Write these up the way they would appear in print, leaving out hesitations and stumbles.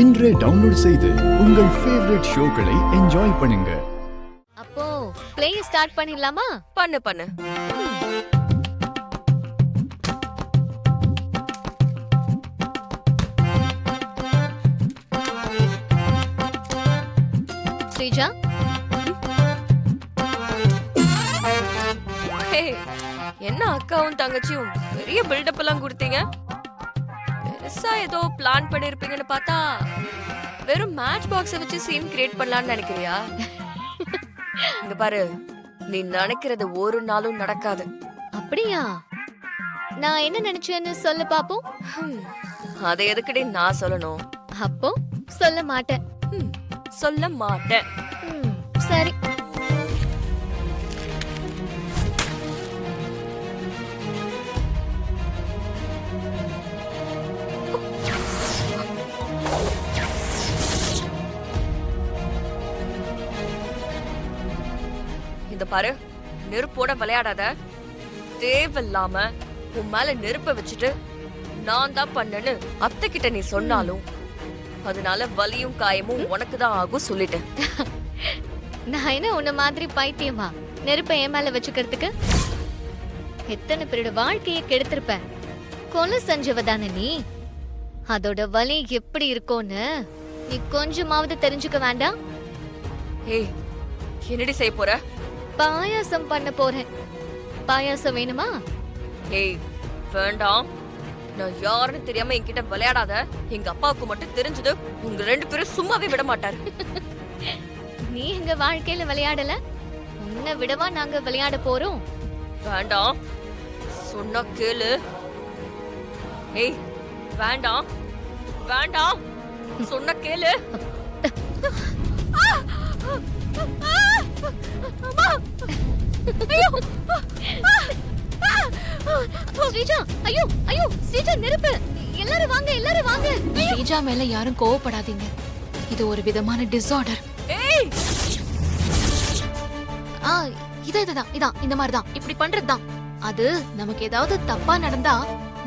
இன்றே டவுன்லோட் செய்து உங்கள் ஃபேவரட் ஷோக்களை என்ஜாய் பண்ணுங்க. அப்போ ப்ளே ஸ்டார்ட் பண்ணிடலாமா? பண்ணு பண்ணு. ஸ்ரீஜா, என்ன அக்காவும் தங்கச்சியும் பெரிய பில்டப் எல்லாம் கொடுத்தீங்க? பெருசா ஏதோ பிளான் பண்ணிருப்பீங்கன்னு பார்த்தா வெறும் மேட்ச் பாக்ஸ வச்சு சீன் கிரியேட் பண்ணலாம்னு நினைக்கிறியா? இங்க பாரு, நீ நினைக்கிறது ஒரு நாளும் நடக்காது. அப்படியா? நான் என்ன நினைச்சேன்னு சொல்லு பாப்போம். அதை எதுக்குடி நான் சொல்லணும்? அப்போ சொல்ல மாட்டேன். சொல்ல மாட்டேன். சரி. இந்த பாரு, நெருப்போட விளையாடாத. தேவையில்லாம உன் மேல நெருப்ப வச்சுட்டு நான் தான் பண்ணேன்னு அத்தை கிட்ட நீ சொன்னாலும் அதனால வலியும் காயமும் உனக்கு தான் ஆகும் சொல்லிட்டேன். நான் என்ன உன்ன மாதிரி பைத்தியமா நெருப்பை என் மேல வச்சுக்கிறதுக்கு? எத்தனை பேரோட வாழ்க்கையை கெடுத்திருப்பேன். கொலை செஞ்சவ தானே நீ. அதோட வலி எப்படி இருக்கும்னு நீ கொஞ்சமாவது தெரிஞ்சுக்க வேண்டாம்? ஏய், என்னடி செய்ய போற? பாயாசம் பண்ண போறேன். பாயாசம் வேணுமா? ஏய், வேண்டாம். நான் யாருன்னு தெரியாம என்கிட்ட விளையாடாத. எங்க அப்பாவுக்கு மட்டும் தெரிஞ்சது உங்க ரெண்டு பேரும் சும்மாவே விட மாட்டாரு. நீ எங்க வாழ்க்கையில விளையாடல, உன்னை விடவா நாங்க விளையாட போறோம்? வேண்டாம், சொன்னா கேளு. ஏய், வேண்டாம் வேண்டாம், சொன்னா கேளு. ஸ்ரீஜா, ஐயோ ஐயோ, ஸ்ரீஜா நெருப்பு! எல்லாரும் வாங்க, எல்லாரும் வாங்க. ஸ்ரீஜா மேல யாரும் கோவப்படாதீங்க. இது ஒரு விதமான டிஸார்டர். ஏய், இதான் இந்த மாதிரி தான், இப்படி பண்றதுதான். அது நமக்கு ஏதாவது தப்பா நடந்தா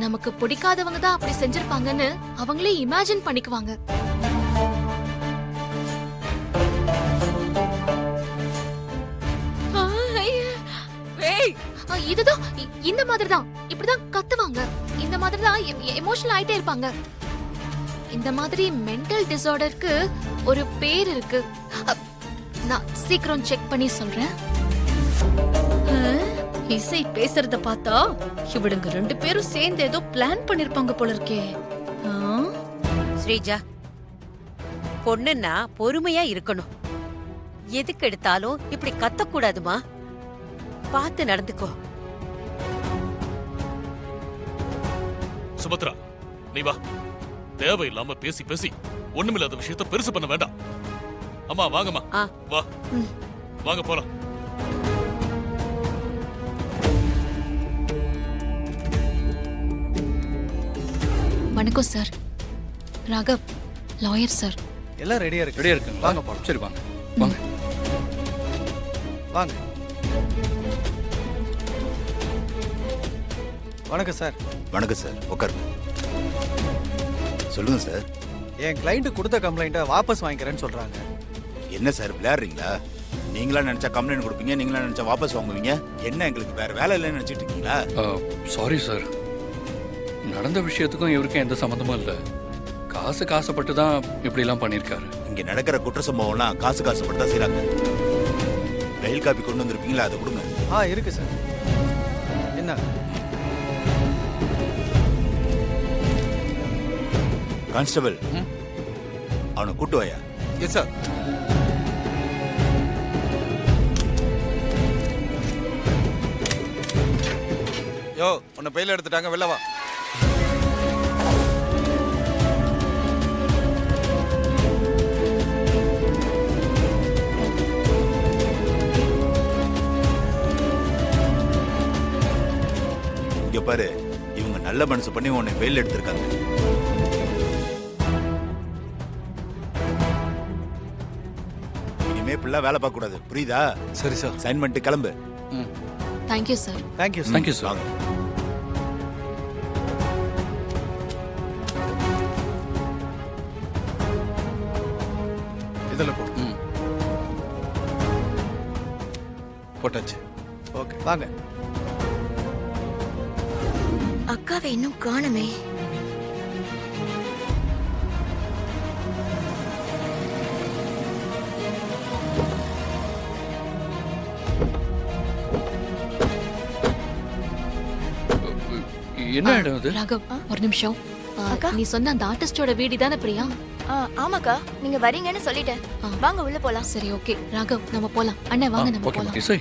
நமக்கு பிடிக்காதவங்க தான் அப்படி செஞ்சிருப்பாங்கன்னு அவங்களே இமேஜின் பண்ணிக்குவாங்க. இதுதான் இந்த மாதிரி தான், இப்படிதான் கத்துவாங்க. இந்த மாதிரி தான் எமோஷனல் ஆயிட்டே இருப்பாங்க. இந்த மாதிரி மென்டல் டிஸார்டருக்கு ஒரு பேர் இருக்கு. நான் சீக்கிரம் செக் பண்ணி சொல்றேன். இசை பேசுறத பார்த்தா இவடுங்க ரெண்டு பேரும் சேர்ந்து ஏதோ பிளான் பண்ணிருப்பாங்க போல இருக்கே. ஸ்ரீஜா, பொண்ணுன்னா பொறுமையா இருக்கணும். எதுக்கு எடுத்தாலும் இப்படி கத்தக்கூடாதுமா. பார்த்து நடந்துக்கோ. சுபத்ரா, நீ வா. தேவையில்லாம பேசி பேசி ஒண்ணுமில்லாத விஷயத்த பெருசு பண்ண வேண்டாம். அம்மா வாங்கம்மா. வா, வாங்க போலாம். வணக்கம் சார். Raghav, lawyer sir. எல்லாம் ரெடியா இருக்கு. ரெடியா இருக்குங்க. வாங்க போலாம். சரி வாங்க வாங்க வாங்க. வணக்கம் சார். வணக்கம் சார், உட்காருங்க. சொல்லுங்க சார். என் கிளைண்ட் கொடுத்த கம்ப்ளைண்ட்டை வாபஸ் வாங்கிக்கிறேன்னு சொல்றாங்க. என்ன சார் விளையாடுறீங்களா? நீங்களா நினைச்சா கம்ப்ளைண்ட் கொடுப்பீங்க, நீங்களா நினைச்சா வாபஸ் வாங்குவீங்க. என்ன எங்களுக்கு வேற வேலை இல்லைன்னு நினைச்சிட்டு இருக்கீங்களா? சாரி சார், நடந்த விஷயத்துக்கும் இவருக்கும் எந்த சம்மந்தமும் இல்லை. காசுக்கு ஆசைப்பட்டு தான் இப்படிலாம் பண்ணியிருக்காரு. இங்க நடக்கிற குற்ற சம்பவம்லாம் காசுக்கு ஆசைப்பட்டு தான் செய்றாங்க. ரயில் காப்பி கொண்டு வந்திருப்பீங்களா? அதை கொடுங்க. இருக்கு சார். என்ன? கான்ஸ்டபிள், அவனை கூட்டு வாயா. Yes sir. யோ, உன்னை பெயில எடுத்துட்டாங்க, வெளில வா. இங்க பாரு, இவங்க நல்ல மனசு பண்ணி உன்னை பெயில் எடுத்திருக்காங்க. இனிமே பிள்ளை வேலை பார்க்க கூடாது, புரியுதா? சரி சார். சைன் பண்ணிட்டு கிளம்பு. Thank you sir. Thank you sir. இதில் போடு. ம் போட்டாச்சு. ஓகே வாங்க. அக்காவை இன்னும் காணுமே. என்ன இடம் அது? ராகவ் ஒரு நிமிஷம். நீ சொன்ன அந்த ஆர்டிஸ்டோட வீடு தானே பிரியா? ஆமாக்கா, நீங்க வரீங்கன்னு சொல்லிட்டேன். வாங்க உள்ள போலாம். சரி ஓகே ராகவ் நம்ம போலாம். அண்ணா வாங்க நம்ம ஓகே போலாம். இசை,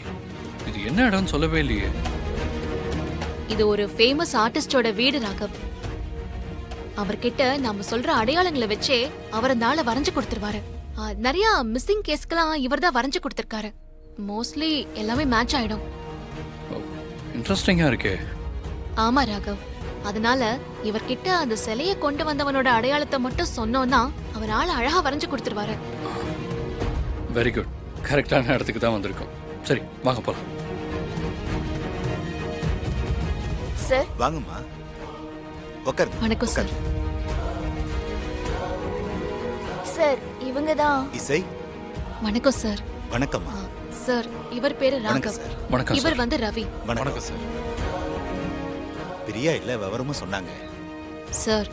இது என்ன இடம்னு சொல்லவே இல்லையே. இது ஒரு ஃபேமஸ் ஆர்டிஸ்டோட வீடு ராகவ். அவர்கிட்ட நாம சொல்ற அடையாளங்களை வச்சே அவர் அந்த ஆளை வரைஞ்சு கொடுத்துருவாரு. நிறைய மிஸ்ஸிங் கேஸ்க்கெல்லாம் இவர் தான் வரைஞ்சு கொடுத்துருக்காரு. மோஸ்ட்லி எல்லாமே மேட்ச் ஆயிடும். இன்ட்ரெஸ்டிங்கா இருக்கே. ஆமா ராகவ், அதனால இவர்கிட்ட அந்த சிலையை கொண்டு வந்தவனோட அடையாளத்தை மட்டும் சொன்னோம்னா அவர் ஆளை அழகா வரைஞ்சு கொடுத்துருவாரு. வெரி குட், கரெக்டான இடத்துக்கு தான் வந்திருக்கோம். சரி வாங்க போலாம். சார் வாங்கம்மா, உட்காருங்க. வணக்கம் சார். சார் இவங்க தான். இசை, வணக்கம் சார். வணக்கம்மா. சார் இவர் பேரு வணக்கம் ராகவ். சார். வணக்கம் இவர் சார். வந்து ரவி. வணக்கம் சார். பிரியா இல்ல, விவரமும் சொன்னாங்க. சார்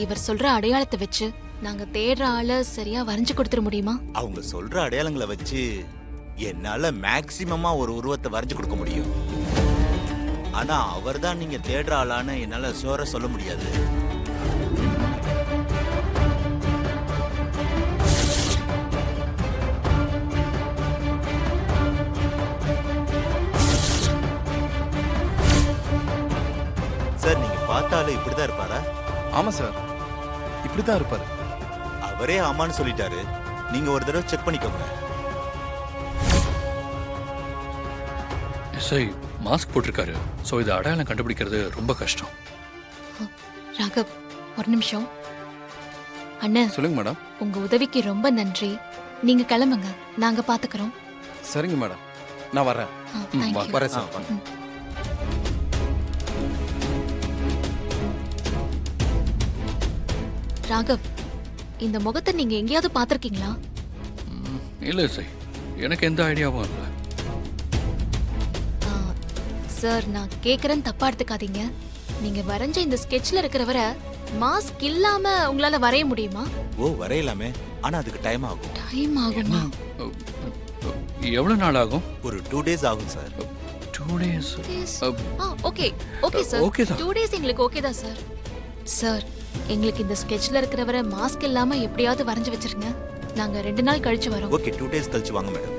இவர் சொல்ற அடையாளத்தை வச்சு நாங்க தேடுற ஆளை சரியா வரைஞ்சு கொடுத்துட முடியுமா? அவங்க சொல்ற அடையாளங்களை வச்சு என்னால மேக்சிமமா ஒரு உருவத்தை வரைஞ்சு கொடுக்க முடியும். ஆனா அவர்தான் நீங்க தேடுற ஆளான்னு என்னால ஷோரா சொல்ல முடியாது. சார் நீங்க பார்த்தாலும் இப்படிதான் இருப்பாரா? ஆமா சார், இப்படிதான் இருப்பாரு. அவரே ஆமான்னு சொல்லிட்டாரு. நீங்க ஒரு தடவை செக் பண்ணிக்கோங்க. இசை மாஸ்க் போட்டிருக்காரு. ஸோ இது அடையாளம் கண்டுபிடிக்கிறது ரொம்ப கஷ்டம். ராகவ் ஒரு நிமிஷம். அண்ணன் சொல்லுங்க மேடம். உங்க உதவிக்கு ரொம்ப நன்றி. நீங்க கிளம்புங்க, நாங்க பாத்துக்கிறோம். சரிங்க மேடம், நான் வரேன். தேங்க்யூ. வரேன் சார். ராகவ், இந்த முகத்தை நீங்க எங்கேயாவது பாத்திருக்கீங்களா? இல்லை இசை, எனக்கு எந்த ஐடியாவும் இல்லை. சார் நான் கேக்குறேன்னு தப்பா எடுத்துக்காதீங்க. நீங்க வரைஞ்ச இந்த ஸ்கெட்ச்ல இருக்கிறவரை மாஸ்க் இல்லாம உங்களால வரைய முடியுமா? ஓ வரையலாமே, ஆனா அதுக்கு டைம் ஆகும். டைம் ஆகுமா? எவ்வளவு நாள் ஆகும்? ஒரு 2 days ஆகும் sir. 2 days. Okay okay sir. Okay தான். 2 days எங்களுக்கு ஓகே தான் சார். சார் எங்களுக்கு இந்த ஸ்கெட்ச்ல இருக்கிறவரை மாஸ்க் இல்லாம எப்படியாவது வரைஞ்சு வச்சிருங்க. நாங்க 2 நாள் கழிச்சு வரோம். ஓகே, 2 days கழிச்சு வாங்க மேடம்.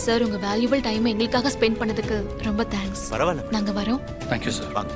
சார் உங்க வேல்யூபிள் டைம் எங்களுக்காக ஸ்பெண்ட் பண்ணதுக்கு ரொம்ப தேங்க்ஸ். பரவாயில்ல. நாங்க வரோம். Thank you sir. வாங்க.